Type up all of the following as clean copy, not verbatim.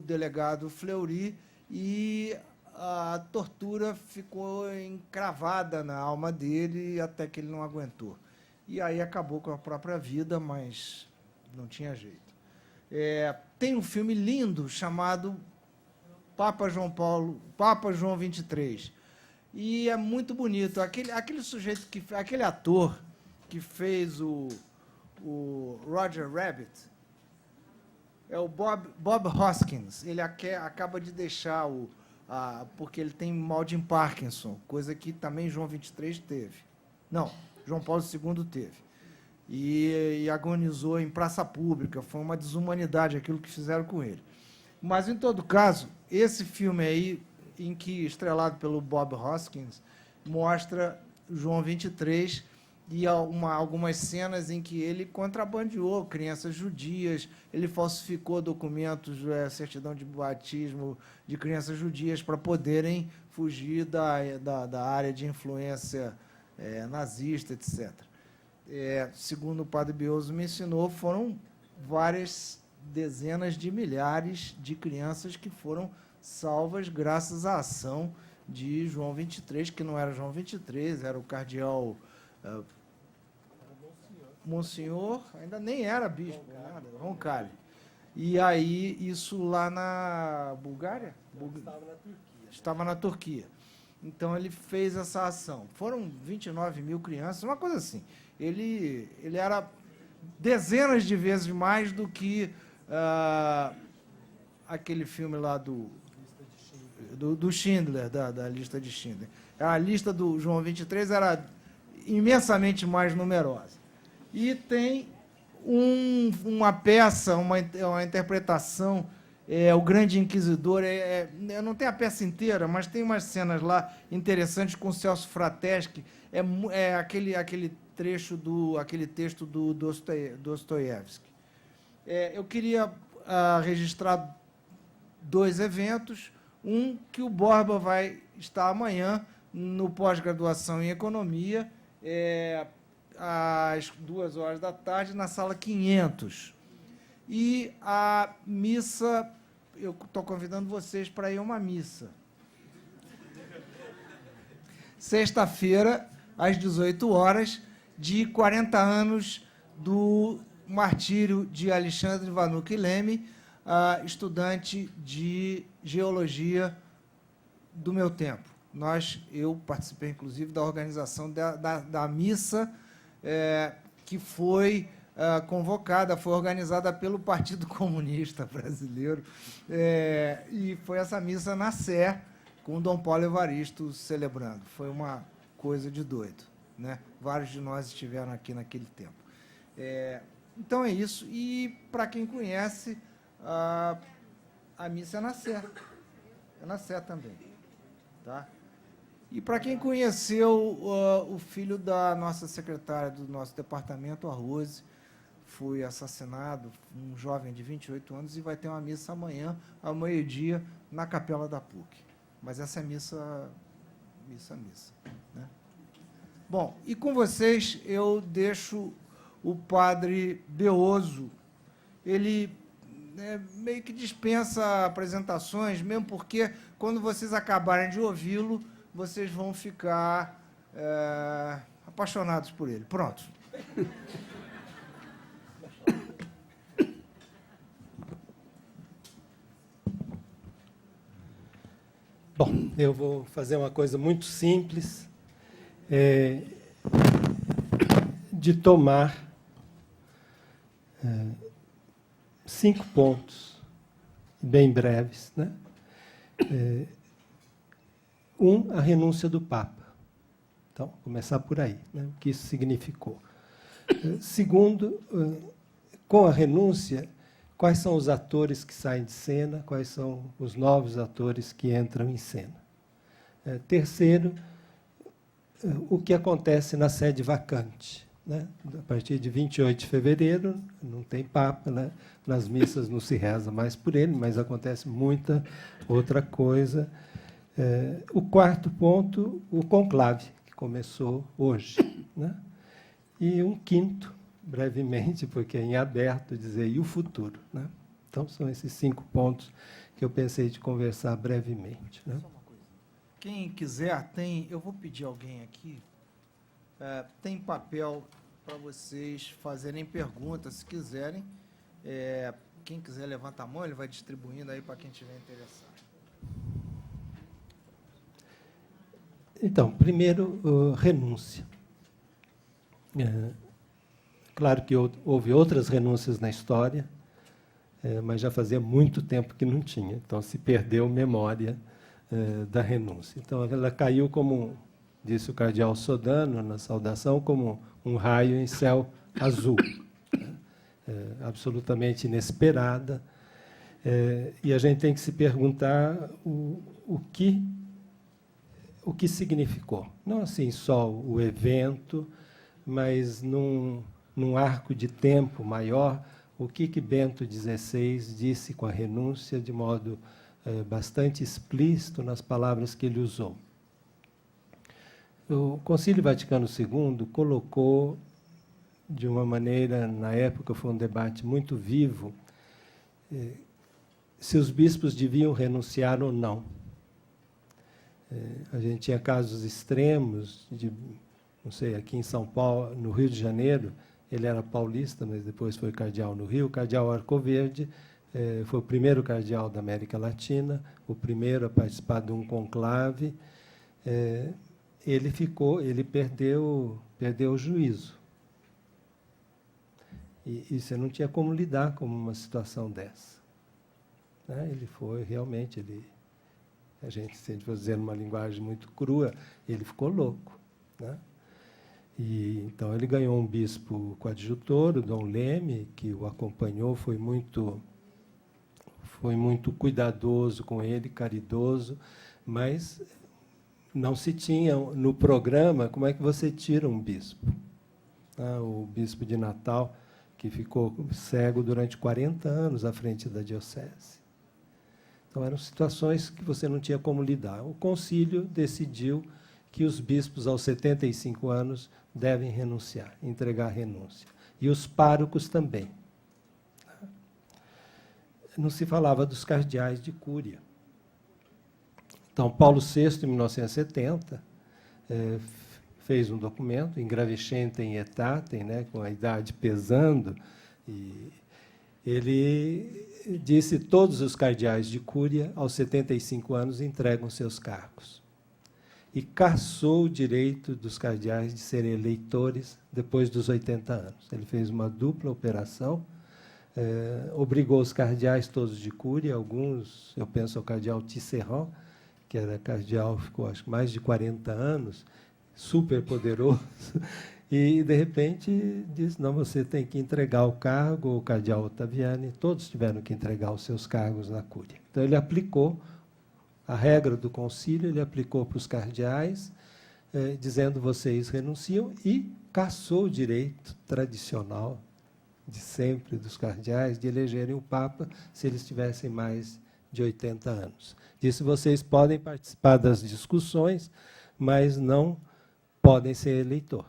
delegado Fleury e a tortura ficou encravada na alma dele até que ele não aguentou. E aí acabou com a própria vida, mas não tinha jeito. Tem um filme lindo chamado Papa João 23. E é muito bonito. Aquele sujeito, aquele ator que fez o Roger Rabbit, é o Bob Hoskins. Ele acaba de deixar porque ele tem mal de Parkinson, coisa que também João 23 teve. Não, João Paulo II teve. E agonizou em praça pública. Foi uma desumanidade aquilo que fizeram com ele. Mas, em todo caso, esse filme aí, estrelado pelo Bob Hoskins, mostra João 23 e algumas cenas em que ele contrabandeou crianças judias, ele falsificou documentos, certidão de batismo de crianças judias para poderem fugir da área de influência nazista, etc. Segundo o padre Bioso me ensinou, foram várias dezenas de milhares de crianças que foram salvas graças à ação de João 23, que não era João 23, era o cardeal Monsenhor, ainda nem era bispo, nada, Roncalli. E aí, isso lá na Bulgária? Estava na Turquia. Então, ele fez essa ação. Foram 29 mil crianças, uma coisa assim. Ele era dezenas de vezes mais do que aquele filme lá do Schindler, da lista de Schindler. A lista do João 23 era imensamente mais numerosa. E tem uma peça, uma interpretação, O Grande Inquisidor. Não tem a peça inteira, mas tem umas cenas lá interessantes com o Celso Frateschi. Aquele trecho aquele texto do Dostoiévski. Eu queria registrar 2 eventos. Um, que o Borba vai estar amanhã no pós-graduação em Economia, às 14h, na sala 500. E a missa, eu estou convidando vocês para ir a uma missa. Sexta-feira, às 18h, de 40 anos do martírio de Alexandre Vanucchi Leme, estudante de geologia do meu tempo. Eu participei, inclusive, da organização da missa, que foi convocada, foi organizada pelo Partido Comunista Brasileiro, e foi essa missa na Sé, com Dom Paulo Evaristo celebrando. Foi uma coisa de doido, né? Vários de nós estiveram aqui naquele tempo. Então, é isso. E, para quem conhece, a missa é na Sé. É na Sé também. Tá? E, para quem conheceu o filho da nossa secretária do nosso departamento, a Rose, foi assassinado, um jovem de 28 anos, e vai ter uma missa amanhã, ao meio-dia, na capela da PUC. Mas essa é missa, né? Bom, e com vocês eu deixo o padre Beoso. Ele meio que dispensa apresentações, mesmo porque, quando vocês acabarem de ouvi-lo, vocês vão ficar apaixonados por ele. Pronto. Bom, eu vou fazer uma coisa muito simples, de tomar 5 pontos, bem breves, né? A renúncia do Papa. Então, começar por aí, né? O que isso significou. Segundo, com a renúncia, quais são os atores que saem de cena, quais são os novos atores que entram em cena. Terceiro, o que acontece na sede vacante, né? A partir de 28 de fevereiro, não tem Papa, né? Nas missas não se reza mais por ele, mas acontece muita outra coisa. O quarto ponto, o conclave, que começou hoje, né? E um quinto, brevemente, porque é em aberto, dizer, e o futuro, né? Então, são esses 5 pontos que eu pensei de conversar brevemente, né? Só uma coisa. Quem quiser, eu vou pedir alguém aqui, tem papel para vocês fazerem perguntas, se quiserem. Quem quiser levanta a mão, ele vai distribuindo aí para quem estiver interessado. Então, primeiro, renúncia. Claro que houve outras renúncias na história, mas já fazia muito tempo que não tinha, então se perdeu memória da renúncia. Então, ela caiu como, disse o cardeal Sodano na saudação, como um raio em céu azul, absolutamente inesperada, e a gente tem que se perguntar o que significou. Não assim só o evento, mas num arco de tempo maior, o que Bento XVI disse com a renúncia de modo bastante explícito nas palavras que ele usou. O Concílio Vaticano II colocou, de uma maneira, na época foi um debate muito vivo, se os bispos deviam renunciar ou não. A gente tinha casos extremos, não sei, aqui em São Paulo, no Rio de Janeiro, ele era paulista, mas depois foi cardeal no Rio, o cardeal Arcoverde foi o primeiro cardeal da América Latina, o primeiro a participar de um conclave. Ele perdeu o juízo. E você não tinha como lidar com uma situação dessa. Ele foi, realmente, a gente for dizer numa linguagem muito crua, ele ficou louco, né? E, então, ele ganhou um bispo coadjutor, o Dom Leme, que o acompanhou, foi muito cuidadoso com ele, caridoso, mas não se tinha no programa como é que você tira um bispo. O bispo de Natal, que ficou cego durante 40 anos à frente da diocese. Então, eram situações que você não tinha como lidar. O concílio decidiu que os bispos, aos 75 anos, devem renunciar, entregar a renúncia. E os párocos também. Não se falava dos cardeais de cúria. Então, Paulo VI, em 1970, fez um documento, Ingravescentem Aetatem, né, com a idade pesando, e ele disse que todos os cardeais de cúria, aos 75 anos, entregam seus cargos. E cassou o direito dos cardeais de serem eleitores depois dos 80 anos. Ele fez uma dupla operação, obrigou os cardeais todos de cúria, alguns, eu penso ao cardeal Tisserand, que era cardeal, ficou acho mais de 40 anos, super poderoso, e, de repente, disse, não, você tem que entregar o cargo, o cardeal Ottaviani, todos tiveram que entregar os seus cargos na cúria. Então, ele aplicou a regra do concílio, ele aplicou para os cardeais, dizendo, vocês renunciam, e cassou o direito tradicional de sempre dos cardeais de elegerem o Papa se eles tivessem mais de 80 anos. Disse, vocês podem participar das discussões, mas não podem ser eleitor.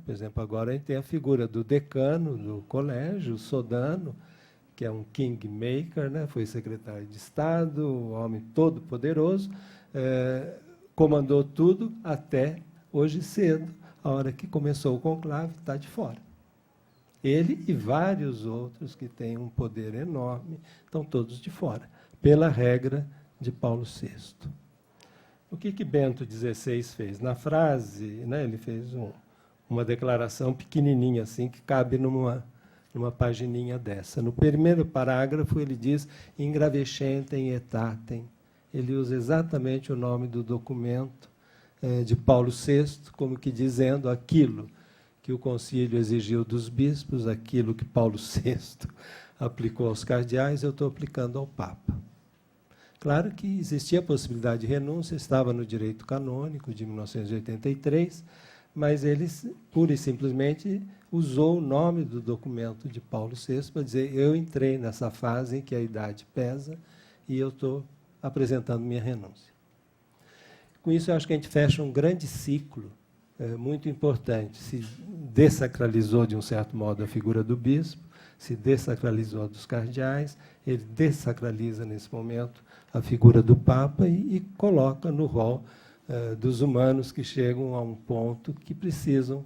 Por exemplo, agora a gente tem a figura do decano do colégio, o Sodano, que é um kingmaker, né? Foi secretário de Estado, um homem todo poderoso, comandou tudo até hoje cedo, a hora que começou o conclave, está de fora. Ele e vários outros que têm um poder enorme estão todos de fora, pela regra de Paulo VI. O que Bento XVI fez? Na frase, né, ele fez uma declaração pequenininha, assim, que cabe numa pagininha dessa. No primeiro parágrafo, ele diz Ingravescentem Aetatem. Ele usa exatamente o nome do documento de Paulo VI, como que dizendo aquilo que o concílio exigiu dos bispos, aquilo que Paulo VI aplicou aos cardeais, eu estou aplicando ao Papa. Claro que existia a possibilidade de renúncia, estava no direito canônico de 1983, mas ele, pura e simplesmente, usou o nome do documento de Paulo VI para dizer eu entrei nessa fase em que a idade pesa e eu estou apresentando minha renúncia. Com isso, eu acho que a gente fecha um grande ciclo muito importante. Se dessacralizou, de um certo modo, a figura do bispo, se dessacralizou dos cardeais, ele dessacraliza, nesse momento, a figura do Papa e coloca no rol dos humanos que chegam a um ponto que precisam,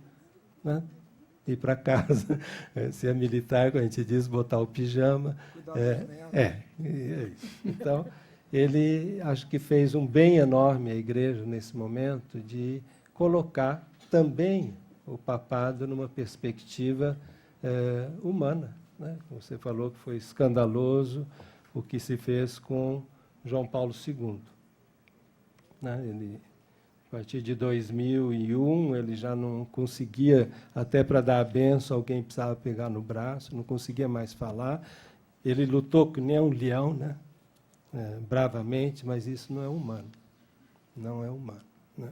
né, ir para casa. Se é militar, como a gente diz, botar o pijama. É isso. Então, ele acho que fez um bem enorme à Igreja nesse momento de colocar também o papado numa perspectiva humana, né? Você falou que foi escandaloso o que se fez com João Paulo II. Né? Ele, a partir de 2001, ele já não conseguia, até para dar a benção, alguém precisava pegar no braço, não conseguia mais falar. Ele lutou que nem um leão, né? Bravamente, mas isso não é humano. Não é humano. Né?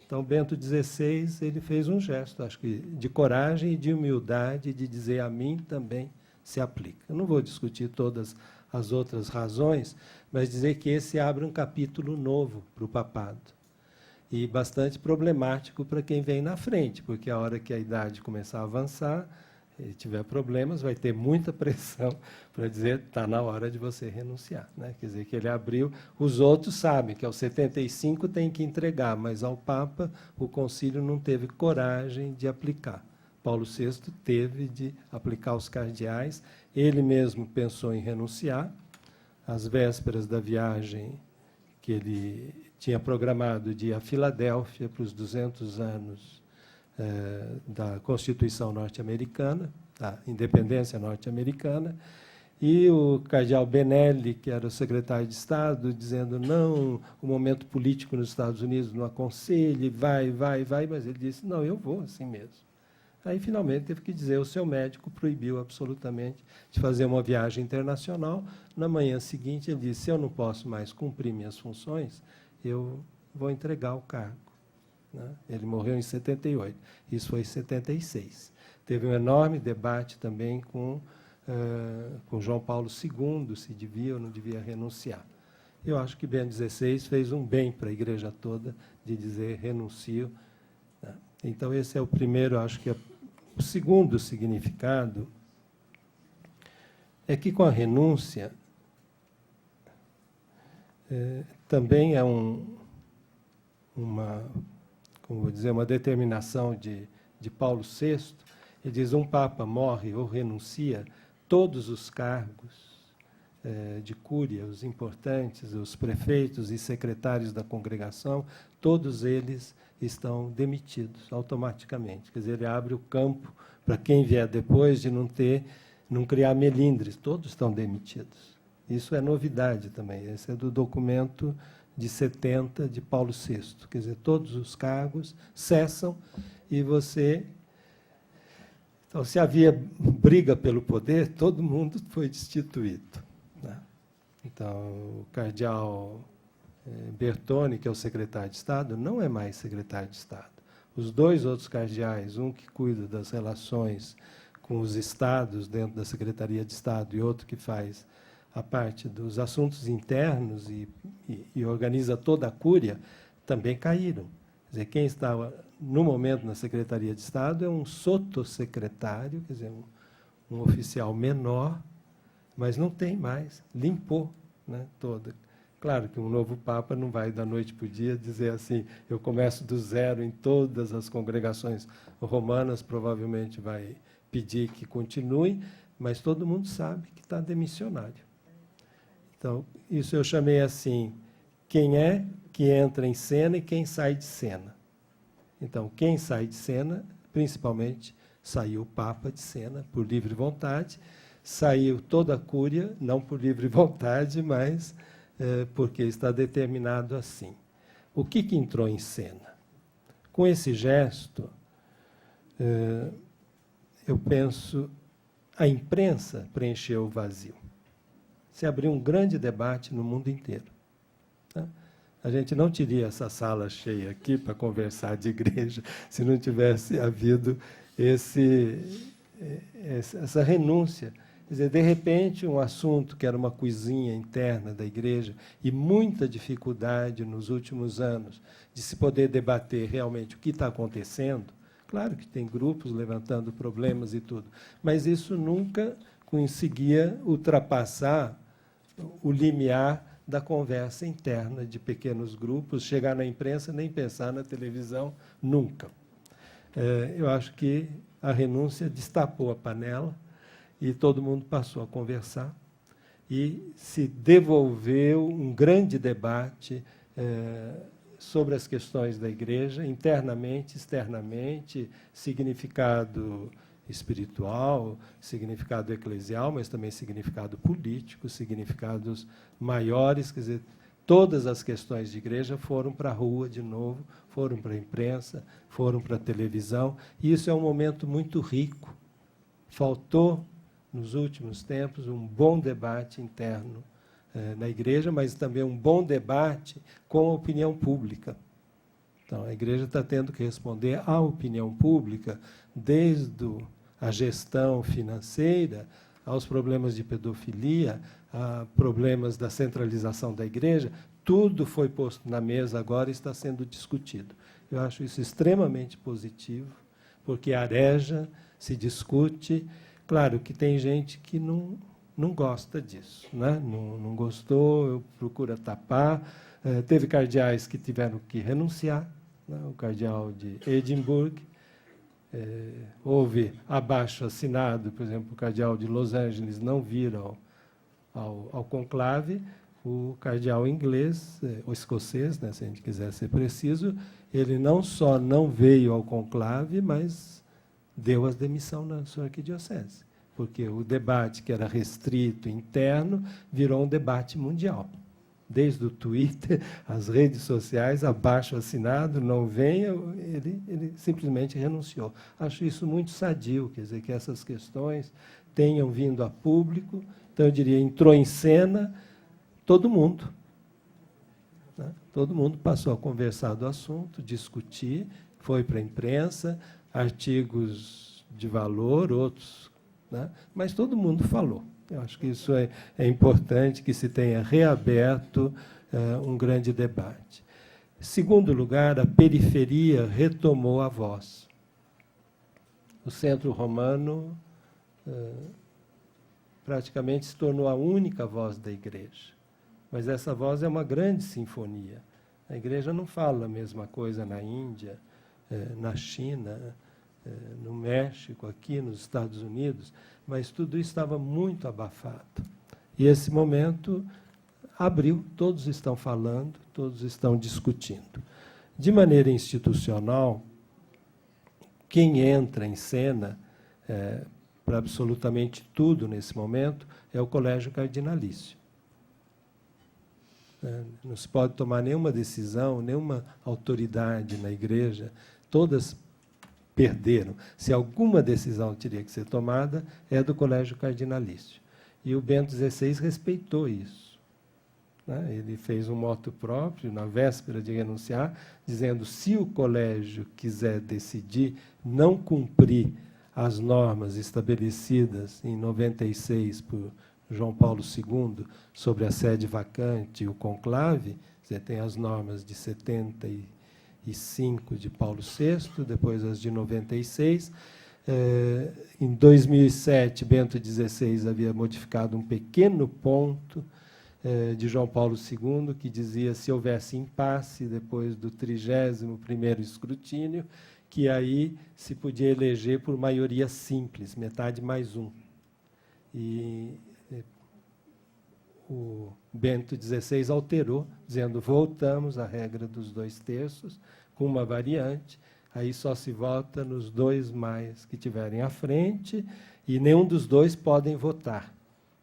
Então, Bento XVI, ele fez um gesto, acho que de coragem e de humildade, de dizer a mim também se aplica. Eu não vou discutir todas as outras razões, mas dizer que esse abre um capítulo novo para o papado. E bastante problemático para quem vem na frente, porque a hora que a idade começar a avançar, e tiver problemas, vai ter muita pressão para dizer está na hora de você renunciar. Né? Quer dizer, que ele abriu, os outros sabem que aos 75 tem que entregar, mas ao Papa o concílio não teve coragem de aplicar. Paulo VI teve de aplicar aos cardeais, ele mesmo pensou em renunciar, às vésperas da viagem que ele tinha programado de ir a Filadélfia para os 200 anos da Constituição norte-americana, da independência norte-americana, e o cardeal Benelli, que era o secretário de Estado, dizendo não, o momento político nos Estados Unidos não aconselha, vai, mas ele disse, não, eu vou assim mesmo. Aí, finalmente, teve que dizer, o seu médico proibiu absolutamente de fazer uma viagem internacional. Na manhã seguinte, ele disse, se eu não posso mais cumprir minhas funções, eu vou entregar o cargo. Né? Ele morreu em 78, isso foi em 76. Teve um enorme debate também com João Paulo II, se devia ou não devia renunciar. Eu acho que Bento XVI fez um bem para a Igreja toda de dizer renuncio. Né? Então, esse é o primeiro, acho que o segundo significado é que com a renúncia também é como vou dizer, uma determinação de Paulo VI. Ele diz, um Papa morre ou renuncia, todos os cargos de cúria, os importantes, os prefeitos e secretários da congregação, todos eles estão demitidos automaticamente. Quer dizer, ele abre o campo para quem vier depois de não criar melindres, todos estão demitidos. Isso é novidade também, esse é do documento de 70 de Paulo VI. Quer dizer, todos os cargos cessam e você... Então, se havia briga pelo poder, todo mundo foi destituído. Né? Então, o cardeal Bertone, que é o secretário de Estado, não é mais secretário de Estado. Os dois outros cardeais, um que cuida das relações com os estados dentro da Secretaria de Estado e outro que faz a parte dos assuntos internos e organiza toda a cúria, também caíram. Quer dizer, quem estava, no momento, na Secretaria de Estado é um sotossecretário, quer dizer, um oficial menor, mas não tem mais, limpou, né, toda. Claro que um novo Papa não vai, da noite para o dia, dizer assim, eu começo do zero em todas as congregações romanas, provavelmente vai pedir que continue, mas todo mundo sabe que está demissionário. Então, isso eu chamei assim, quem é que entra em cena e quem sai de cena. Então, quem sai de cena, principalmente, saiu o Papa de cena, por livre vontade, saiu toda a cúria, não por livre vontade, mas porque está determinado assim. O que entrou em cena? Com esse gesto, eu penso, a imprensa preencheu o vazio. Se abriu um grande debate no mundo inteiro. Tá? A gente não teria essa sala cheia aqui para conversar de igreja se não tivesse havido essa renúncia. Quer dizer, de repente, um assunto que era uma coisinha interna da igreja e muita dificuldade nos últimos anos de se poder debater realmente o que está acontecendo, Claro que tem grupos levantando problemas e tudo, mas isso nunca conseguia ultrapassar o limiar da conversa interna de pequenos grupos, chegar na imprensa, nem pensar na televisão, nunca. Eu acho que a renúncia destapou a panela e todo mundo passou a conversar e se devolveu um grande debate sobre as questões da igreja, internamente, externamente, significado espiritual, significado eclesial, mas também significado político, significados maiores, quer dizer, todas as questões de igreja foram para a rua de novo, foram para a imprensa, foram para a televisão, e isso é um momento muito rico. Faltou, nos últimos tempos, um bom debate interno na igreja, mas também um bom debate com a opinião pública. Então, a igreja está tendo que responder à opinião pública, desde a gestão financeira, aos problemas de pedofilia, a problemas da centralização da igreja, tudo foi posto na mesa agora e está sendo discutido. Eu acho isso extremamente positivo, porque areja, se discute. Claro que tem gente que não gosta disso, né? Não gostou, procura tapar. Teve cardeais que tiveram que renunciar, né? O cardeal de Edimburgo. Houve abaixo-assinado, por exemplo, o cardeal de Los Angeles não vir ao conclave, o cardeal inglês, ou escocês, né, se a gente quiser ser preciso, ele não só não veio ao conclave, mas deu a demissão na sua arquidiocese, porque o debate que era restrito, interno, virou um debate mundial. Desde o Twitter, as redes sociais, abaixo-assinado, não venha, ele simplesmente renunciou. Acho isso muito sadio, quer dizer, que essas questões tenham vindo a público. Então, eu diria, entrou em cena todo mundo. Né? Todo mundo passou a conversar do assunto, discutir, foi para a imprensa, artigos de valor, outros, né? Mas todo mundo falou. Eu acho que isso é importante, que se tenha reaberto um grande debate. Em segundo lugar, a periferia retomou a voz. O centro romano praticamente se tornou a única voz da igreja. Mas essa voz é uma grande sinfonia. A igreja não fala a mesma coisa na Índia, na China, no México, aqui nos Estados Unidos, mas tudo isso estava muito abafado. E esse momento abriu, todos estão falando, todos estão discutindo. De maneira institucional, quem entra em cena para absolutamente tudo nesse momento é o Colégio Cardinalício. Não se pode tomar nenhuma decisão, nenhuma autoridade na igreja, todas perderam. Se alguma decisão teria que ser tomada, é do Colégio Cardinalício. E o Bento XVI respeitou isso. Né? Ele fez um motu próprio, na véspera de renunciar, dizendo, se o colégio quiser decidir não cumprir as normas estabelecidas em 96 por João Paulo II sobre a sede vacante e o conclave, você tem as normas de 75 de Paulo VI, depois as de 96. Em 2007, Bento XVI havia modificado um pequeno ponto de João Paulo II, que dizia, se houvesse impasse depois do 31º escrutínio, que aí se podia eleger por maioria simples, metade mais um. E o Bento XVI alterou, dizendo, voltamos à regra dos 2/3, com uma variante, aí só se vota nos 2 mais que tiverem à frente, e nenhum dos 2 podem votar,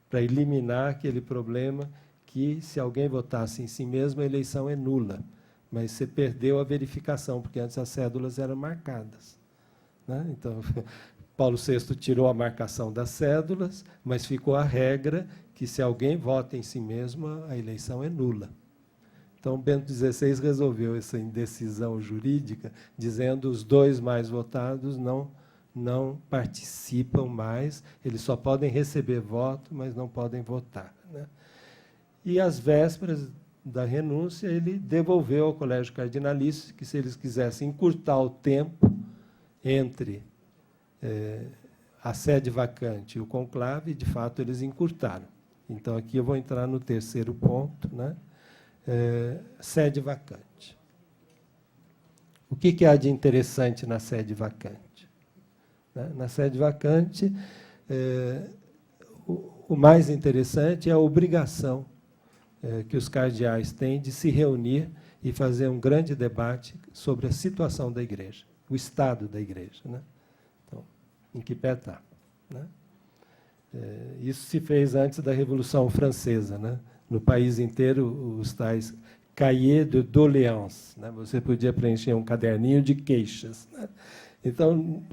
para eliminar aquele problema que, se alguém votasse em si mesmo, a eleição é nula. Mas você perdeu a verificação, porque antes as cédulas eram marcadas. Né? Então, Paulo VI tirou a marcação das cédulas, mas ficou a regra que, se alguém vota em si mesmo, a eleição é nula. Então, Bento XVI resolveu essa indecisão jurídica, dizendo que os 2 mais votados não participam mais, eles só podem receber voto, mas não podem votar. Né? E, às vésperas da renúncia, ele devolveu ao Colégio Cardinalício que, se eles quisessem encurtar o tempo entre a sede vacante e o conclave, de fato, eles encurtaram. Então, aqui eu vou entrar no terceiro ponto, né? Sede vacante. O que há de interessante na sede vacante? Na sede vacante, o mais interessante é a obrigação que os cardeais têm de se reunir e fazer um grande debate sobre a situação da igreja, o estado da igreja, né? Então, em que pé está, né? Isso se fez antes da Revolução Francesa, né? No país inteiro, os tais cahiers de doléances, né? Você podia preencher um caderninho de queixas, né? Então,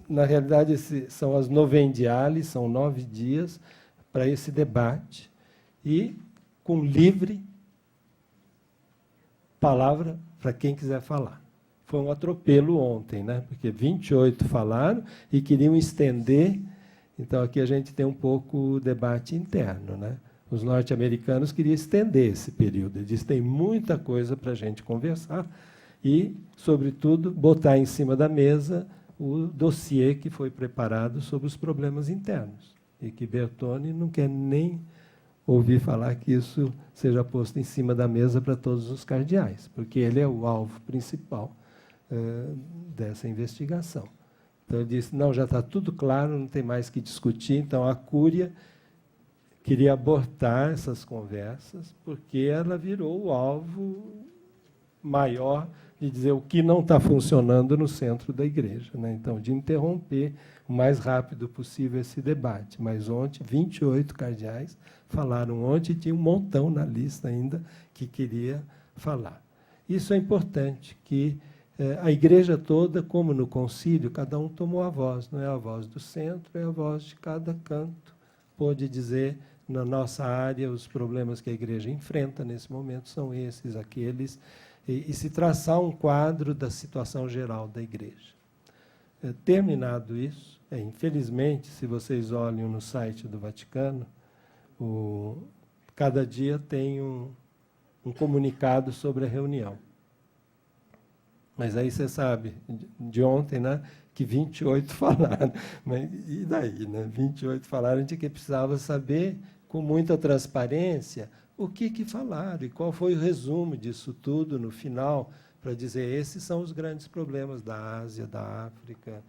na realidade, são as novendiales, são 9 dias para esse debate, e com livre palavra para quem quiser falar. Foi um atropelo ontem, né? Porque 28 falaram e queriam estender. Então, aqui a gente tem um pouco o debate interno, né? Os norte-americanos queriam estender esse período. Eles dizem, tem muita coisa para a gente conversar e, sobretudo, botar em cima da mesa o dossiê que foi preparado sobre os problemas internos. E que Bertone não quer nem ouvir falar que isso seja posto em cima da mesa para todos os cardeais, porque ele é o alvo principal dessa investigação. Então, ele disse, não, já está tudo claro, não tem mais que discutir. Então, a Cúria queria abortar essas conversas, porque ela virou o alvo maior de dizer o que não está funcionando no centro da igreja, né? Então, de interromper o mais rápido possível esse debate. Mas ontem, 28 cardeais falaram ontem, e tinha um montão na lista ainda que queria falar. Isso é importante, que a igreja toda, como no concílio, cada um tomou a voz, não é a voz do centro, é a voz de cada canto. Pôde dizer, na nossa área, os problemas que a igreja enfrenta nesse momento são esses, aqueles, e se traçar um quadro da situação geral da igreja. Terminado isso, infelizmente, se vocês olham no site do Vaticano, cada dia tem um comunicado sobre a reunião. Mas aí você sabe, de ontem, né, que 28 falaram. Mas, e daí? Né? 28 falaram de que precisava saber, com muita transparência, o que falaram e qual foi o resumo disso tudo no final, para dizer, esses são os grandes problemas da Ásia, da África,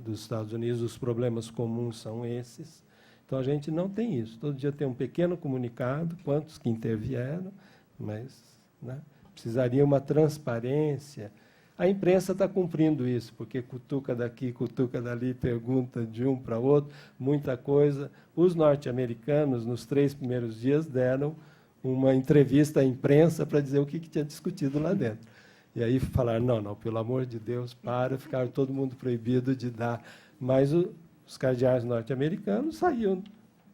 dos Estados Unidos, os problemas comuns são esses. Então, a gente não tem isso. Todo dia tem um pequeno comunicado, quantos que intervieram, mas, né, precisaria uma transparência. A imprensa está cumprindo isso, porque cutuca daqui, cutuca dali, pergunta de um para outro, muita coisa. Os norte-americanos, nos 3 primeiros dias, deram uma entrevista à imprensa para dizer o que tinha discutido lá dentro. E aí falaram, não, pelo amor de Deus, ficaram todo mundo proibido de dar. Mas os cardeais norte-americanos saíam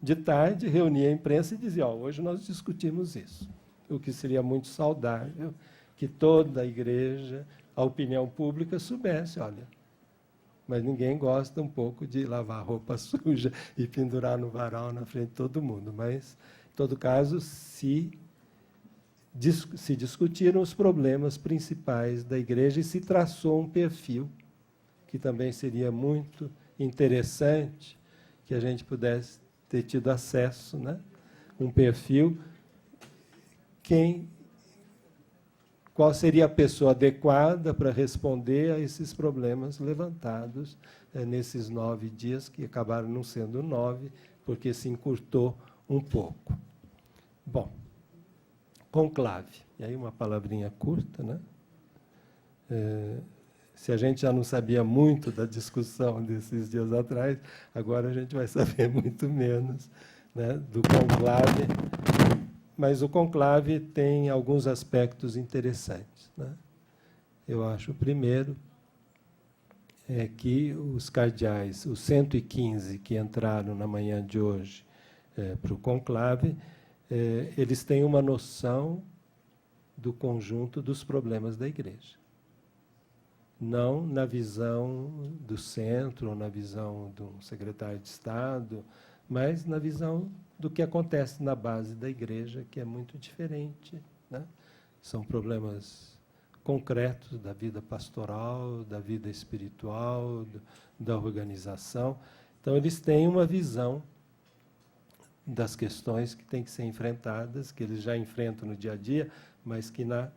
de tarde, reuniam a imprensa e diziam, hoje nós discutimos isso. O que seria muito saudável, que toda a igreja, a opinião pública soubesse, olha, mas ninguém gosta um pouco de lavar roupa suja e pendurar no varal na frente de todo mundo. Mas, em todo caso, se discutiram os problemas principais da igreja e se traçou um perfil que também seria muito interessante que a gente pudesse ter tido acesso, né? Um perfil, qual seria a pessoa adequada para responder a esses problemas levantados nesses 9 dias, que acabaram não sendo 9, porque se encurtou um pouco. Bom, conclave. E aí uma palavrinha curta, né? Se a gente já não sabia muito da discussão desses dias atrás, agora a gente vai saber muito menos, né, do conclave. Mas o conclave tem alguns aspectos interessantes, né? Eu acho, o primeiro, é que os cardeais, os 115 que entraram na manhã de hoje para o conclave, eles têm uma noção do conjunto dos problemas da igreja. Não na visão do centro, ou na visão de um secretário de Estado, mas na visão do que acontece na base da igreja, que é muito diferente, né? São problemas concretos da vida pastoral, da vida espiritual, da organização. Então, eles têm uma visão das questões que têm que ser enfrentadas, que eles já enfrentam no dia a dia, mas que na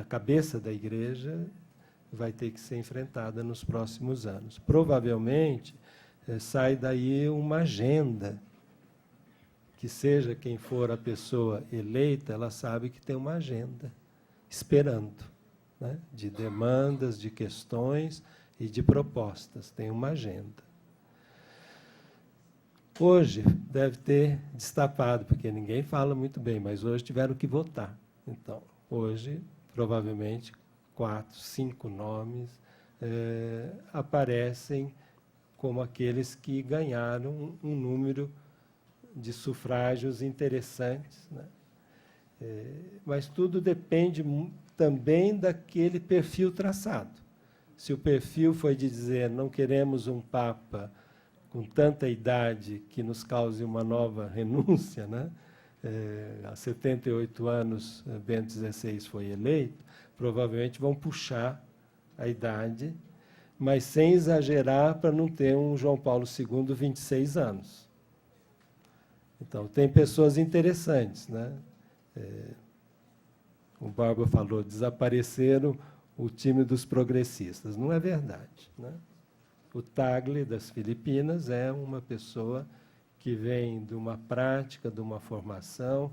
cabeça da igreja vai ter que ser enfrentada nos próximos anos. Provavelmente, sai daí uma agenda, que seja quem for a pessoa eleita, ela sabe que tem uma agenda esperando, né, de demandas, de questões e de propostas. Tem uma agenda. Hoje deve ter destapado, porque ninguém fala muito bem, mas hoje tiveram que votar. Então, hoje, provavelmente, 4, 5 nomes aparecem como aqueles que ganharam um número de sufrágios interessantes, né? Mas tudo depende também daquele perfil traçado. Se o perfil foi de dizer não queremos um Papa com tanta idade que nos cause uma nova renúncia, né? Há 78 anos, Bento XVI foi eleito, provavelmente vão puxar a idade, mas sem exagerar para não ter um João Paulo II 26 anos. Então, tem pessoas interessantes, né? O Barba falou, desapareceram o time dos progressistas. Não é verdade, né? O Tagle, das Filipinas, é uma pessoa que vem de uma prática, de uma formação.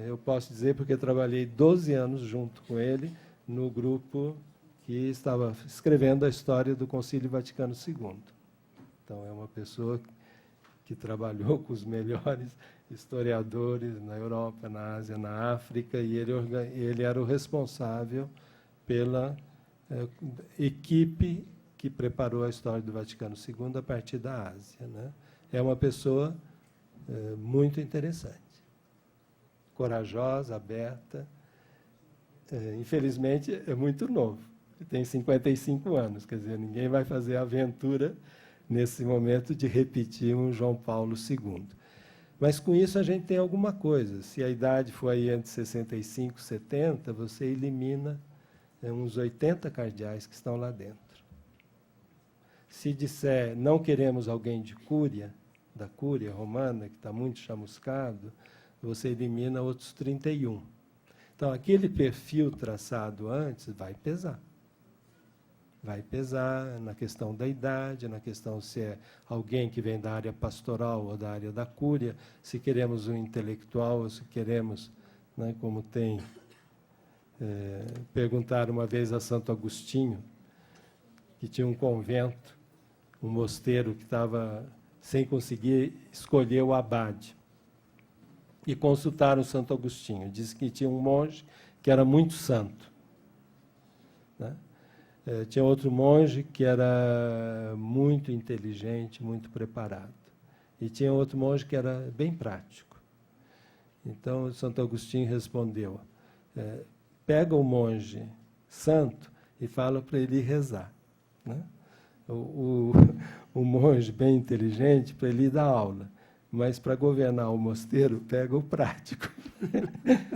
Eu posso dizer porque trabalhei 12 anos junto com ele no grupo que estava escrevendo a história do Concílio Vaticano II. Então, é uma pessoa que trabalhou com os melhores historiadores na Europa, na Ásia, na África, e ele era o responsável pela equipe que preparou a história do Vaticano II a partir da Ásia, né? É uma pessoa muito interessante, corajosa, aberta. Infelizmente, é muito novo. Tem 55 anos, quer dizer, ninguém vai fazer a aventura nesse momento de repetir um João Paulo II. Mas, com isso, a gente tem alguma coisa. Se a idade for aí entre 65 e 70, você elimina uns 80 cardeais que estão lá dentro. Se disser, não queremos alguém de cúria, da cúria romana, que está muito chamuscado, você elimina outros 31. Então, aquele perfil traçado antes vai pesar. Vai pesar na questão da idade, na questão se é alguém que vem da área pastoral ou da área da cúria, se queremos um intelectual ou se queremos, né, como tem... perguntaram uma vez a Santo Agostinho, que tinha um convento, um mosteiro que estava sem conseguir escolher o abade. E consultaram Santo Agostinho. Disse que tinha um monge que era muito santo, né? Tinha outro monge que era muito inteligente, muito preparado. E tinha outro monge que era bem prático. Então, Santo Agostinho respondeu, pega o monge santo e fala para ele rezar, né? O monge bem inteligente, para ele dar aula, mas para governar o mosteiro, pega o prático.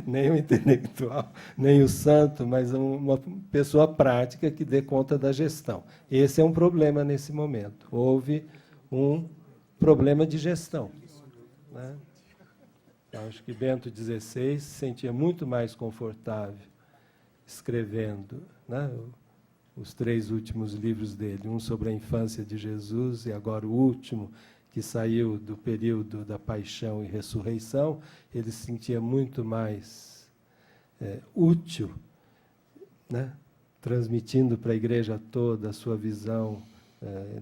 Nem o intelectual, nem o santo, mas uma pessoa prática que dê conta da gestão. Esse é um problema nesse momento. Houve um problema de gestão, né? Acho que Bento XVI se sentia muito mais confortável escrevendo, né, os 3 últimos livros dele, um sobre a infância de Jesus e agora o último, que saiu do período da paixão e ressurreição. Ele se sentia muito mais útil, né, transmitindo para a igreja toda a sua visão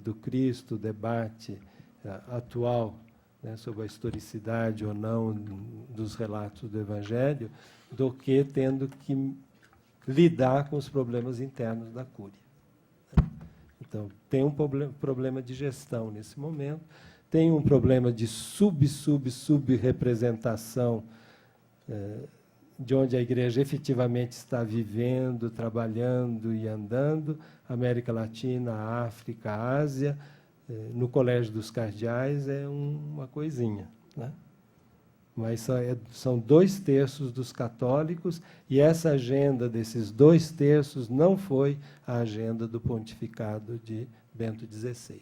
do Cristo, o debate atual, né, sobre a historicidade ou não dos relatos do Evangelho, do que tendo que lidar com os problemas internos da cúria. Então, tem um problema de gestão nesse momento, tem um problema de sub-representação de onde a igreja efetivamente está vivendo, trabalhando e andando, América Latina, África, Ásia. No Colégio dos Cardeais é uma coisinha, né? mas são 2/3 dos católicos, e essa agenda desses 2/3 não foi a agenda do pontificado de Bento XVI.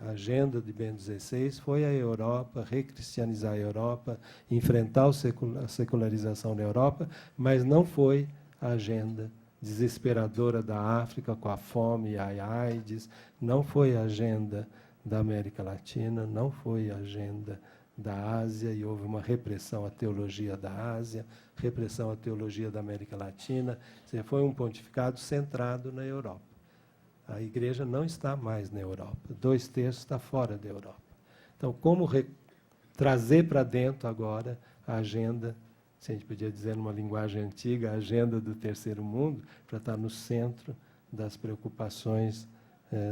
A agenda de Bento XVI foi a Europa, recristianizar a Europa, enfrentar a secularização na Europa, mas não foi a agenda desesperadora da África com a fome e a AIDS, não foi a agenda da América Latina, não foi a agenda da Ásia, e houve uma repressão à teologia da Ásia, repressão à teologia da América Latina. Foi um pontificado centrado na Europa. A Igreja não está mais na Europa, 2/3 está fora da Europa. Então, como trazer para dentro agora a agenda, se a gente podia dizer numa linguagem antiga, a agenda do terceiro mundo, para estar no centro das preocupações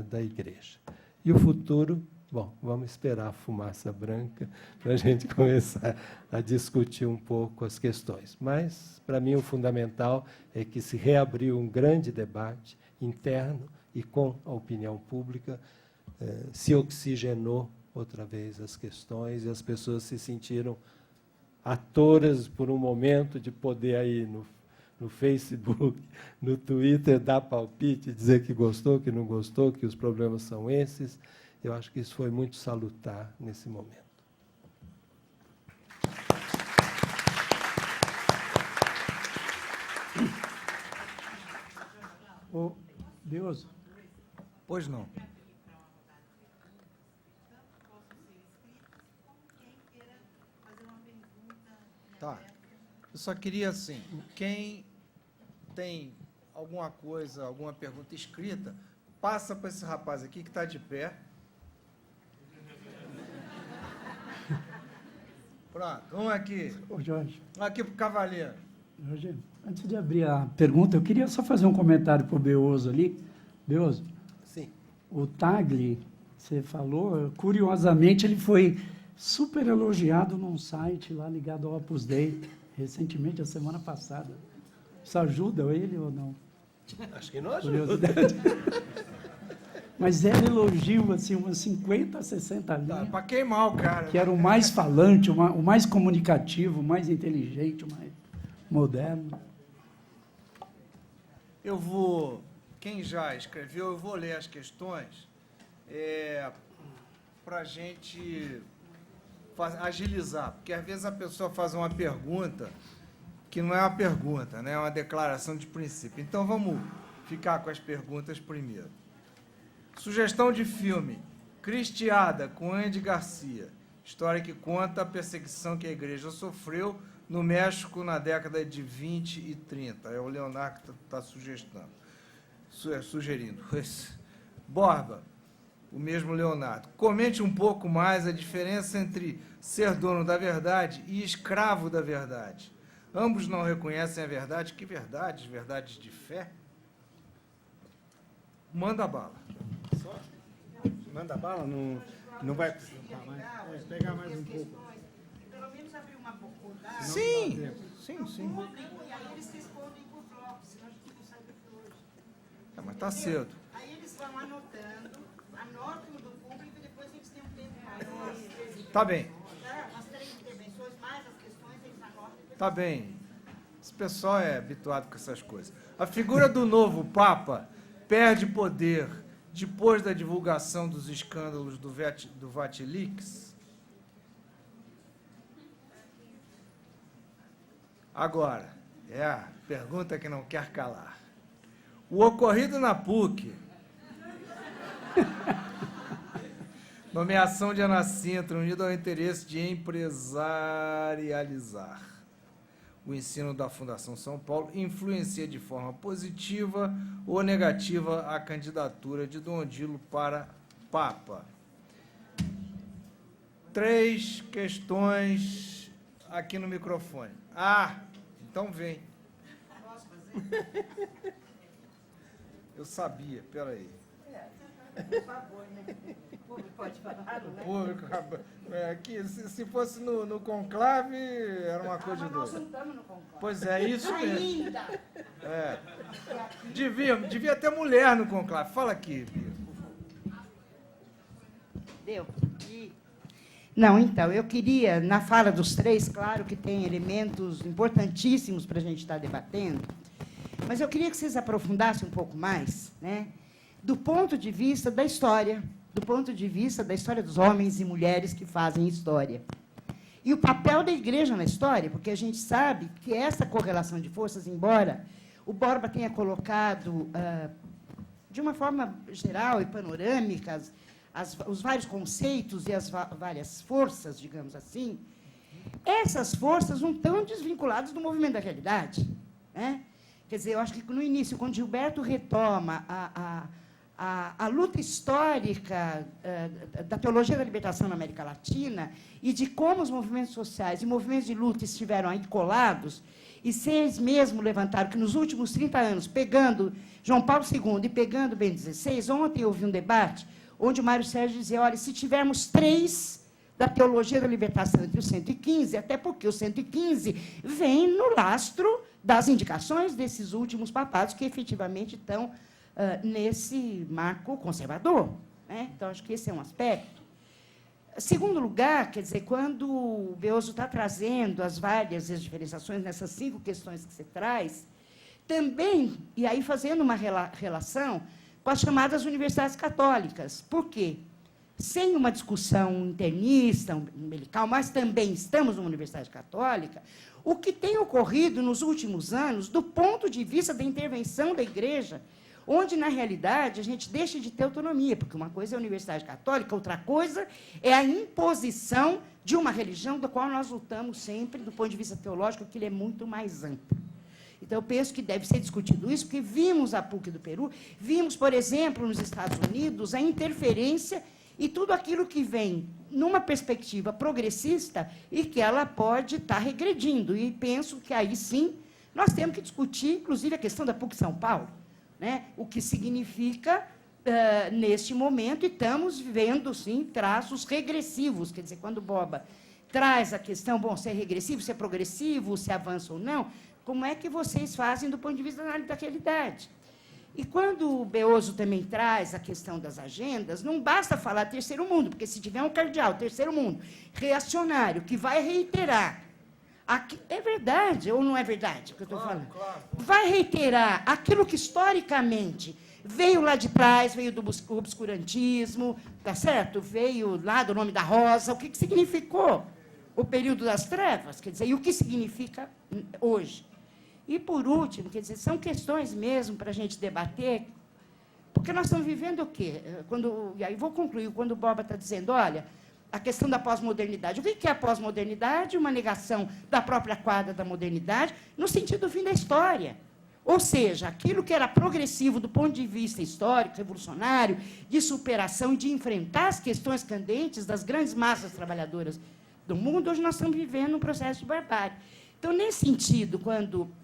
da Igreja. E o futuro, bom, vamos esperar a fumaça branca para a gente começar a discutir um pouco as questões. Mas, para mim, o fundamental é que se reabriu um grande debate interno e com a opinião pública, se oxigenou outra vez as questões e as pessoas se sentiram atoras por um momento de poder aí no Facebook, no Twitter, dar palpite, dizer que gostou, que não gostou, que os problemas são esses. Eu acho que isso foi muito salutar nesse momento. Ô, Deus. Pois não. Tá. Eu só queria, assim, quem tem alguma coisa, alguma pergunta escrita, passa para esse rapaz aqui que está de pé. Pronto, vamos aqui. Ô, Jorge. Aqui para o cavaleiro. Jorge, antes de abrir a pergunta, eu queria só fazer um comentário para o Beoso ali. Beoso, Sim. o Tagle, você falou, curiosamente, ele foi super elogiado num site lá ligado ao Opus Dei, recentemente, a semana passada. Isso ajuda ele ou não? Acho que não ajuda. Curiosidade. Mas era elogio, assim, umas 50, 60 linhas. Para queimar o cara. Que era o mais falante, o mais comunicativo, o mais inteligente, o mais moderno. Eu vou, quem já escreveu, eu vou ler as questões para a gente agilizar, porque às vezes a pessoa faz uma pergunta que não é uma pergunta, né? É uma declaração de princípio. Então vamos ficar com as perguntas primeiro. Sugestão de filme: Cristiada, com Andy Garcia. História que conta a perseguição que a igreja sofreu no México na década de 20 e 30. É o Leonardo que está sugerindo. Borba, o mesmo Leonardo. Comente um pouco mais a diferença entre ser dono da verdade e escravo da verdade. Ambos não reconhecem a verdade. Que verdades? Verdades de fé? Manda bala. Manda bala, não vai precisar mais. Pegar mais um pouco. Pelo menos abrir uma abordagem. Sim, sim. E aí eles respondem por blocos, senão a gente não sai daqui hoje. Mas está cedo. Aí eles vão anotando, anotam do público e depois eles têm um tempo mais. Tá bem. As 3 intervenções, mais as questões, eles anotam. Tá bem. Esse pessoal é habituado com essas coisas. A figura do novo Papa perde poder depois da divulgação dos escândalos do Vatilix? Agora, é a pergunta que não quer calar. O ocorrido na PUC, nomeação de Ana Sintra, unido ao interesse de empresarializar o ensino da Fundação São Paulo, influencia de forma positiva ou negativa a candidatura de Dom Odilo para Papa? 3 questões aqui no microfone. Ah, então vem. Eu sabia, peraí. Por favor, né? O público pode falar, não é? Público, aqui, se fosse no conclave, era uma coisa de Nós doida. não estamos no conclave. Pois é, isso mesmo. Ainda! É. Devia ter mulher no conclave. Fala aqui, Bia. Deu. E Não, então, eu queria, na fala dos três, claro que tem elementos importantíssimos para a gente estar debatendo, mas eu queria que vocês aprofundassem um pouco mais, né, do ponto de vista da história, do ponto de vista da história dos homens e mulheres que fazem história. E o papel da igreja na história, porque a gente sabe que essa correlação de forças, embora o Borba tenha colocado, de uma forma geral e panorâmica, os vários conceitos e as várias forças, digamos assim, essas forças não estão desvinculadas do movimento da realidade, né? Quer dizer, eu acho que no início, quando Gilberto retoma a luta histórica da teologia da libertação na América Latina e de como os movimentos sociais e movimentos de luta estiveram aí colados, e vocês mesmo levantaram que nos últimos 30 anos, pegando João Paulo II e pegando Bento XVI, ontem eu ouvi um debate onde o Mário Sérgio dizia, olha, se tivermos 3 da teologia da libertação entre os 115, até porque o 115 vem no lastro das indicações desses últimos papados que efetivamente estão nesse marco conservador, né? Então, acho que esse é um aspecto. Segundo lugar, quer dizer, quando o Beoso está trazendo as várias diferenciações nessas 5 questões que você traz, também, e aí fazendo uma relação com as chamadas universidades católicas. Por quê? Sem uma discussão internista, umbilical, mas também estamos numa universidade católica, o que tem ocorrido nos últimos anos, do ponto de vista da intervenção da igreja, onde, na realidade, a gente deixa de ter autonomia, porque uma coisa é a universidade católica, outra coisa é a imposição de uma religião da qual nós lutamos sempre, do ponto de vista teológico, que ele é muito mais amplo. Então, eu penso que deve ser discutido isso, porque vimos a PUC do Peru, vimos, por exemplo, nos Estados Unidos, a interferência e tudo aquilo que vem numa perspectiva progressista e que ela pode estar regredindo. E penso que aí, sim, nós temos que discutir, inclusive, a questão da PUC São Paulo, né? O que significa, neste momento, e estamos vendo, sim, traços regressivos. Quer dizer, quando o Borba traz a questão, bom, se é regressivo, se é progressivo, se avança ou não, como é que vocês fazem do ponto de vista da análise da realidade? E quando o Beoso também traz a questão das agendas, não basta falar terceiro mundo, porque se tiver um cardeal, terceiro mundo, reacionário, que vai reiterar, é verdade ou não é verdade o que eu estou falando? Claro. Vai reiterar aquilo que historicamente veio lá de trás, veio do obscurantismo, tá certo? Veio lá do nome da Rosa, o que significou o período das trevas, quer dizer, e o que significa hoje. E, por último, quer dizer, são questões mesmo para a gente debater, porque nós estamos vivendo o quê? E aí vou concluir, quando o Borba está dizendo, olha, a questão da pós-modernidade. O que é a pós-modernidade? Uma negação da própria quadra da modernidade, no sentido do fim da história. Ou seja, aquilo que era progressivo do ponto de vista histórico, revolucionário, de superação e de enfrentar as questões candentes das grandes massas trabalhadoras do mundo, hoje nós estamos vivendo um processo de barbárie. Então, nesse sentido,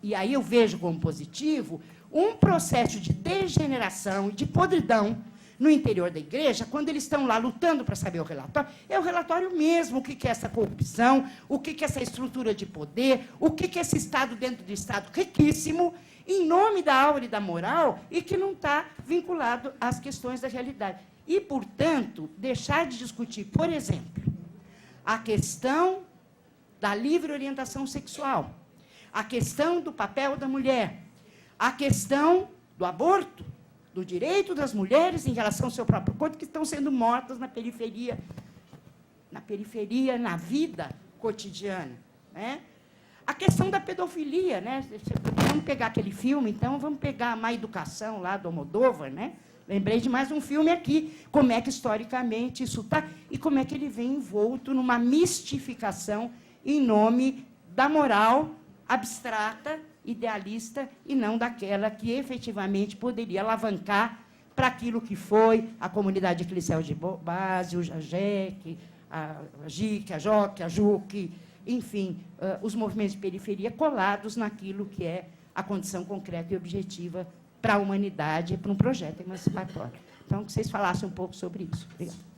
e aí eu vejo como positivo, um processo de degeneração e de podridão no interior da igreja, quando eles estão lá lutando para saber o relatório mesmo, o que é essa corrupção, o que é essa estrutura de poder, o que é esse Estado dentro do Estado riquíssimo, em nome da aura e da moral, e que não está vinculado às questões da realidade. E, portanto, deixar de discutir, por exemplo, a questão da livre orientação sexual, a questão do papel da mulher, a questão do aborto, do direito das mulheres em relação ao seu próprio corpo, que estão sendo mortas na periferia, na vida cotidiana, né? A questão da pedofilia, né? Vamos pegar aquele filme, então, vamos pegar a Má Educação, lá do Almodóvar, né? Lembrei de mais um filme aqui, como é que, historicamente, isso está, e como é que ele vem envolto numa mistificação em nome da moral abstrata, idealista, e não daquela que efetivamente poderia alavancar para aquilo que foi a comunidade eclesial de base, o JAGEC, a JIC, a JOC, a JUC, enfim, os movimentos de periferia colados naquilo que é a condição concreta e objetiva para a humanidade e para um projeto emancipatório. Então, que vocês falassem um pouco sobre isso. Obrigada.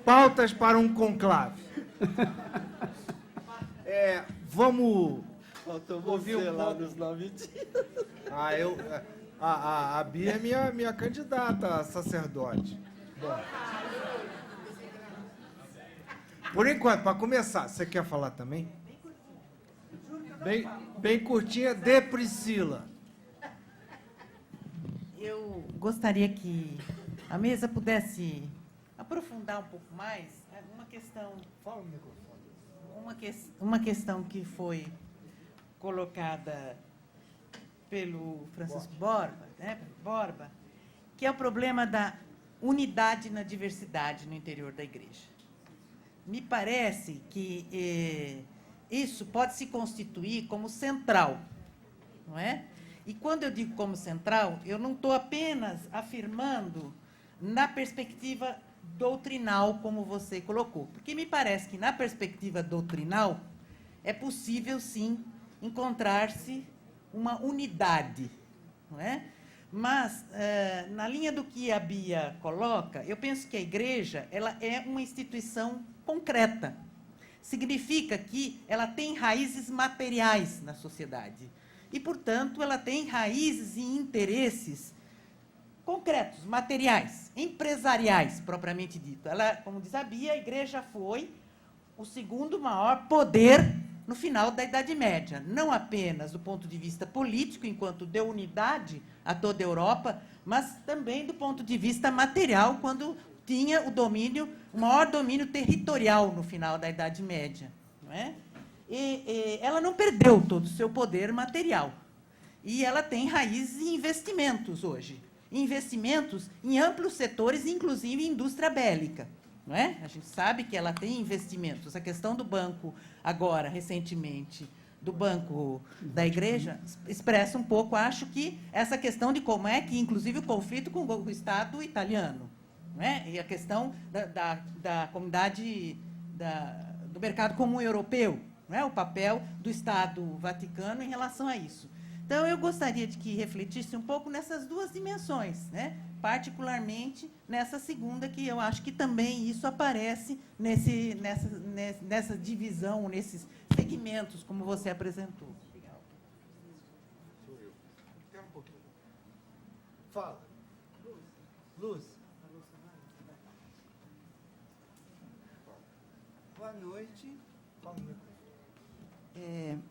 Pautas para um conclave. Vamos Faltou ouvir lá nos 9 dias. A Bia é minha candidata a sacerdote. Bom. Por enquanto, para começar, você quer falar também? Bem curtinha, de Priscila. Eu gostaria que a mesa pudesse aprofundar um pouco mais uma questão. Fala no microfone. Uma questão que foi colocada pelo Francisco Borba, né, Borba, que é o problema da unidade na diversidade no interior da igreja. Me parece que isso pode se constituir como central, não é? E quando eu digo como central, eu não estou apenas afirmando na perspectiva doutrinal, como você colocou, porque me parece que na perspectiva doutrinal é possível, sim, encontrar-se uma unidade, não é? Mas, na linha do que a Bia coloca, eu penso que a igreja ela é uma instituição concreta. Significa que ela tem raízes materiais na sociedade. E, portanto, ela tem raízes e interesses concretos, materiais, empresariais, propriamente dito. Ela, como diz a Bia, a igreja foi o segundo maior poder no final da Idade Média, não apenas do ponto de vista político, enquanto deu unidade a toda a Europa, mas também do ponto de vista material, quando tinha o maior domínio territorial no final da Idade Média. Não é? E ela não perdeu todo o seu poder material. E ela tem raízes em investimentos hoje. Investimentos em amplos setores, inclusive em indústria bélica. Não é? A gente sabe que ela tem investimentos. A questão do banco, agora, recentemente, do Banco da Igreja, expressa um pouco, acho que, essa questão de como é que, inclusive, o conflito com o Estado italiano, não é? E a questão da comunidade, do mercado comum europeu, não é? O papel do Estado Vaticano em relação a isso. Então, eu gostaria de que refletisse um pouco nessas duas dimensões, né? Particularmente nessa segunda, que eu acho que também isso aparece nessa divisão, nesses segmentos, como você apresentou. Obrigada. Sou eu. Quer um pouquinho? Fala. Luz. Boa noite. Fala no microfone.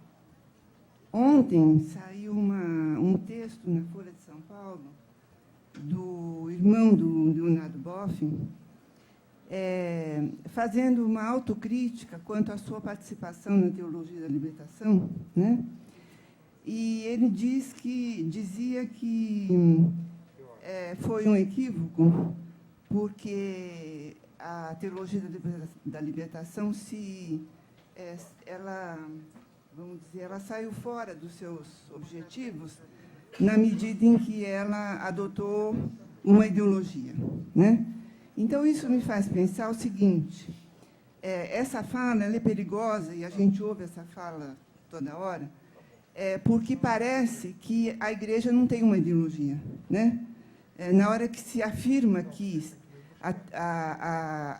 Ontem saiu um texto na Folha de São Paulo do irmão do Leonardo Boff, fazendo uma autocrítica quanto à sua participação na teologia da libertação, né? E ele dizia que foi um equívoco, porque a teologia da libertação ela saiu fora dos seus objetivos na medida em que ela adotou uma ideologia, né? Então, isso me faz pensar o seguinte, essa fala ela é perigosa, e a gente ouve essa fala toda hora, porque parece que a igreja não tem uma ideologia, né? Na hora que se afirma que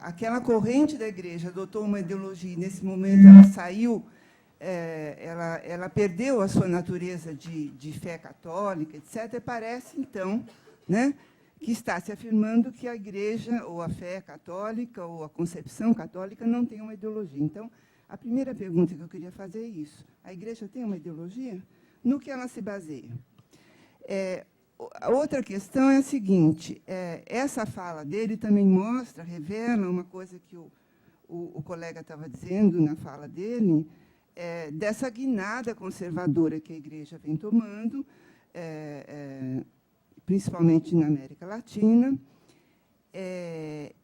aquela corrente da igreja adotou uma ideologia, e nesse momento ela saiu, ela perdeu a sua natureza de fé católica, etc., e parece, então, né, que está se afirmando que a igreja, ou a fé católica, ou a concepção católica, não tem uma ideologia. Então, a primeira pergunta que eu queria fazer é isso. A igreja tem uma ideologia? No que ela se baseia? A outra questão é a seguinte, essa fala dele também revela uma coisa que o colega estava dizendo na fala dele, dessa guinada conservadora que a igreja vem tomando, principalmente na América Latina,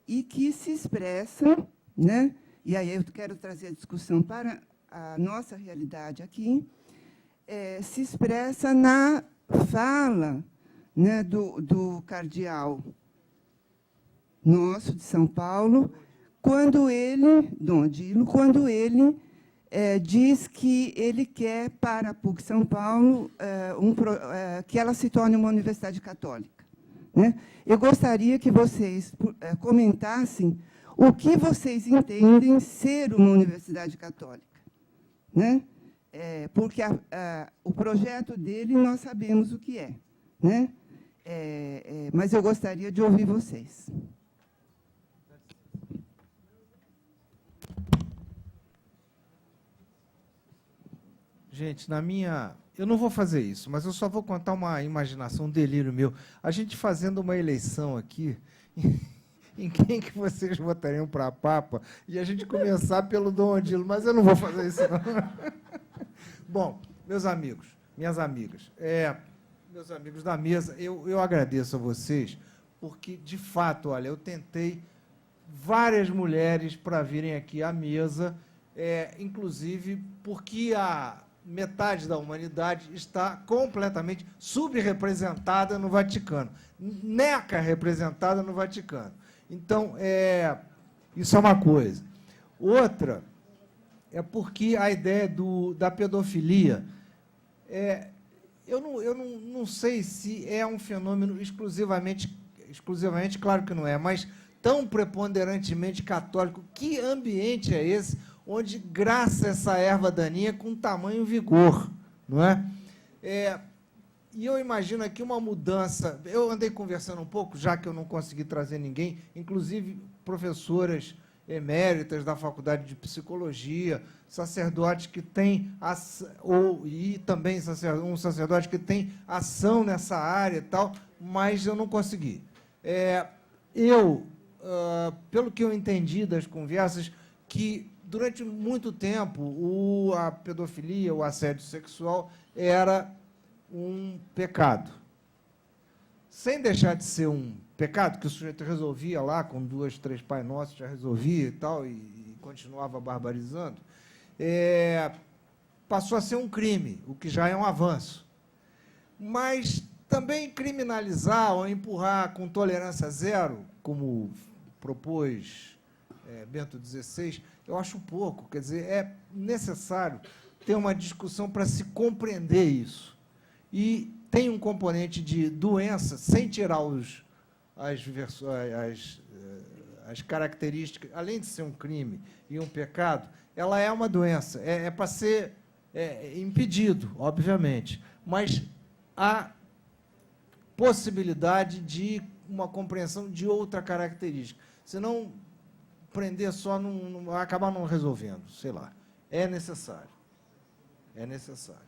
e que se expressa, né? E aí eu quero trazer a discussão para a nossa realidade aqui, se expressa na fala, né, do cardeal nosso de São Paulo, quando ele, Dom Odilo, quando ele diz que ele quer para a PUC São Paulo que ela se torne uma universidade católica, né? Eu gostaria que vocês comentassem o que vocês entendem ser uma universidade católica, né? porque o projeto dele nós sabemos o que é, né? Mas eu gostaria de ouvir vocês. Gente, eu não vou fazer isso, mas eu só vou contar uma imaginação, um delírio meu. A gente fazendo uma eleição aqui, em quem que vocês votariam para a Papa, e a gente começar pelo Dom Odilo, mas eu não vou fazer isso, não. Bom, meus amigos, minhas amigas, meus amigos da mesa, eu agradeço a vocês, porque, de fato, olha, eu tentei várias mulheres para virem aqui à mesa, inclusive porque a metade da humanidade está completamente subrepresentada no Vaticano, neca representada no Vaticano. Então, isso é uma coisa. Outra é porque a ideia da pedofilia, eu não sei se é um fenômeno exclusivamente, claro que não é, mas tão preponderantemente católico. Que ambiente é esse onde graça essa erva daninha com tamanho vigor, não é? E eu imagino aqui uma mudança. Eu andei conversando um pouco, já que eu não consegui trazer ninguém, inclusive professoras eméritas da Faculdade de Psicologia, sacerdotes que têm, e também um sacerdote que tem ação nessa área e tal, mas eu não consegui. Pelo que eu entendi das conversas, que durante muito tempo a pedofilia, o assédio sexual era um pecado. Sem deixar de ser um pecado, que o sujeito resolvia lá, com 2, 3 Pai Nossos, já resolvia e tal, e continuava barbarizando, passou a ser um crime, o que já é um avanço. Mas também criminalizar ou empurrar com tolerância zero, como propôs Bento XVI, eu acho pouco. Quer dizer, é necessário ter uma discussão para se compreender isso. E tem um componente de doença, sem tirar as características, além de ser um crime e um pecado, ela é uma doença, para ser impedido, obviamente, mas há possibilidade de uma compreensão de outra característica. Senão, prender só não vai acabar não resolvendo, sei lá. É necessário. É necessário.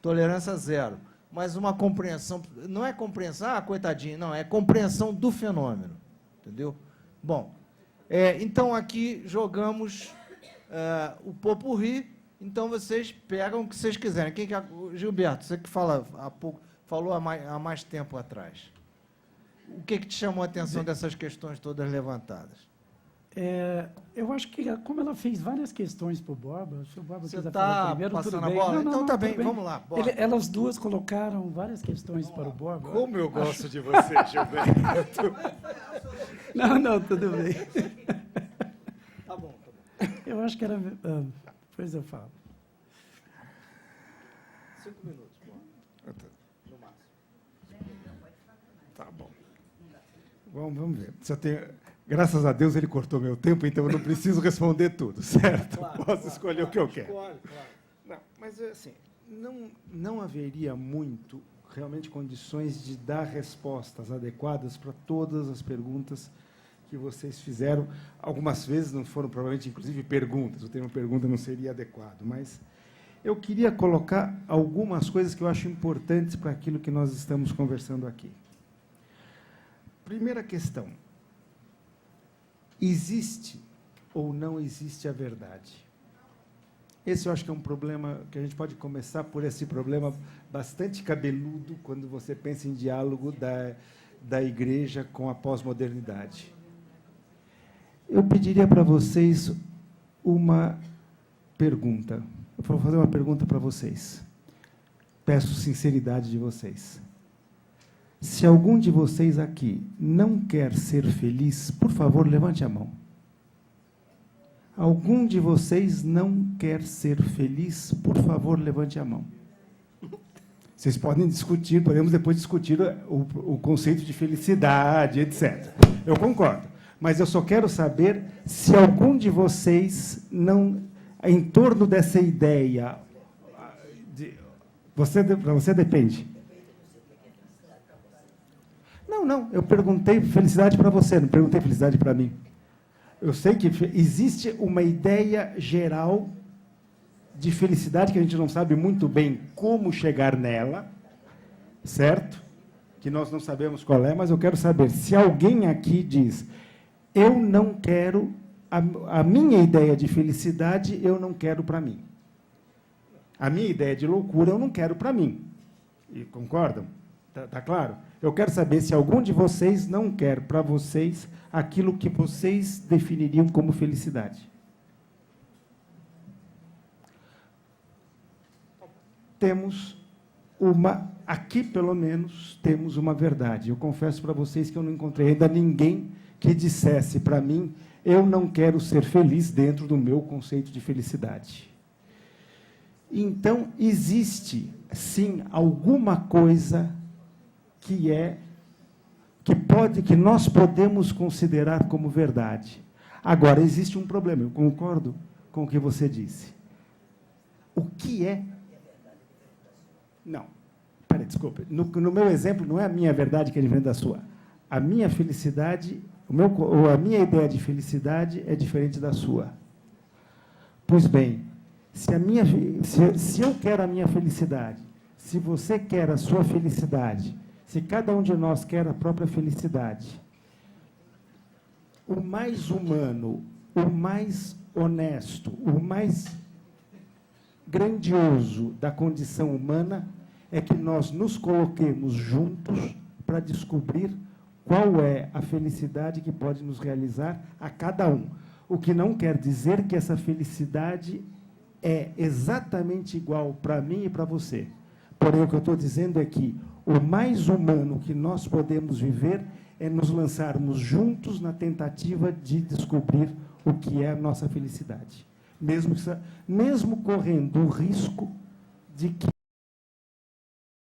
Tolerância zero. Mas uma compreensão, não é compreensão, coitadinho, não, é compreensão do fenômeno. Entendeu? Bom, então aqui jogamos o pot-pourri, então vocês pegam o que vocês quiserem. Gilberto, você que falou há mais tempo atrás. O que te chamou a atenção dessas questões todas levantadas? Eu acho que, como ela fez várias questões para o Borba, se o Borba Você quiser está falar primeiro, passando tudo a bem. bola? Não, Então tá bem, tudo vamos lá. Bora. Elas duas colocaram várias questões para o Borba. Como eu gosto de você, Gilberto. Não, tudo bem. Tá bom. Eu acho que era... depois eu falo. 5 minutos, no máximo. Tá bom. Vamos ver. Graças a Deus ele cortou meu tempo, então eu não preciso responder tudo, certo? Claro, Posso escolher o que eu quero. Claro. Não, mas assim, não haveria muito realmente condições de dar respostas adequadas para todas as perguntas que vocês fizeram. Algumas vezes não foram, provavelmente, inclusive, perguntas. O termo pergunta não seria adequado, mas eu queria colocar algumas coisas que eu acho importantes para aquilo que nós estamos conversando aqui. Primeira questão. Existe ou não existe a verdade? Esse eu acho que é um problema que a gente pode começar por esse problema bastante cabeludo quando você pensa em diálogo da igreja com a pós-modernidade. Eu pediria para vocês uma pergunta. Eu vou fazer uma pergunta para vocês. Peço sinceridade de vocês. Se algum de vocês aqui não quer ser feliz, por favor, levante a mão. Algum de vocês não quer ser feliz, por favor, levante a mão. Vocês podem discutir, podemos depois discutir o conceito de felicidade, etc. Eu concordo. Mas eu só quero saber se algum de vocês não em torno dessa ideia, para você depende. Não, eu perguntei felicidade para você, não perguntei felicidade para mim. Eu sei que existe uma ideia geral de felicidade que a gente não sabe muito bem como chegar nela, certo? Que nós não sabemos qual é, mas eu quero saber se alguém aqui diz: eu não quero, a minha ideia de felicidade eu não quero para mim. A minha ideia de loucura eu não quero para mim. E concordam? Tá claro? Eu quero saber se algum de vocês não quer para vocês aquilo que vocês definiriam como felicidade. Temos aqui pelo menos, temos uma verdade. Eu confesso para vocês que eu não encontrei ainda ninguém que dissesse para mim: eu não quero ser feliz dentro do meu conceito de felicidade. Então, existe, sim, alguma coisa que nós podemos considerar como verdade. Agora, existe um problema, eu concordo com o que você disse. O que é? Não, peraí, desculpe. No meu exemplo, não é a minha verdade que é diferente da sua. A minha felicidade, a minha ideia de felicidade é diferente da sua. Pois bem, se eu quero a minha felicidade, se você quer a sua felicidade, se cada um de nós quer a própria felicidade, o mais humano, o mais honesto, o mais grandioso da condição humana é que nós nos coloquemos juntos para descobrir qual é a felicidade que pode nos realizar a cada um. O que não quer dizer que essa felicidade é exatamente igual para mim e para você. Porém, o que eu estou dizendo é que o mais humano que nós podemos viver é nos lançarmos juntos na tentativa de descobrir o que é a nossa felicidade. Mesmo correndo o risco de que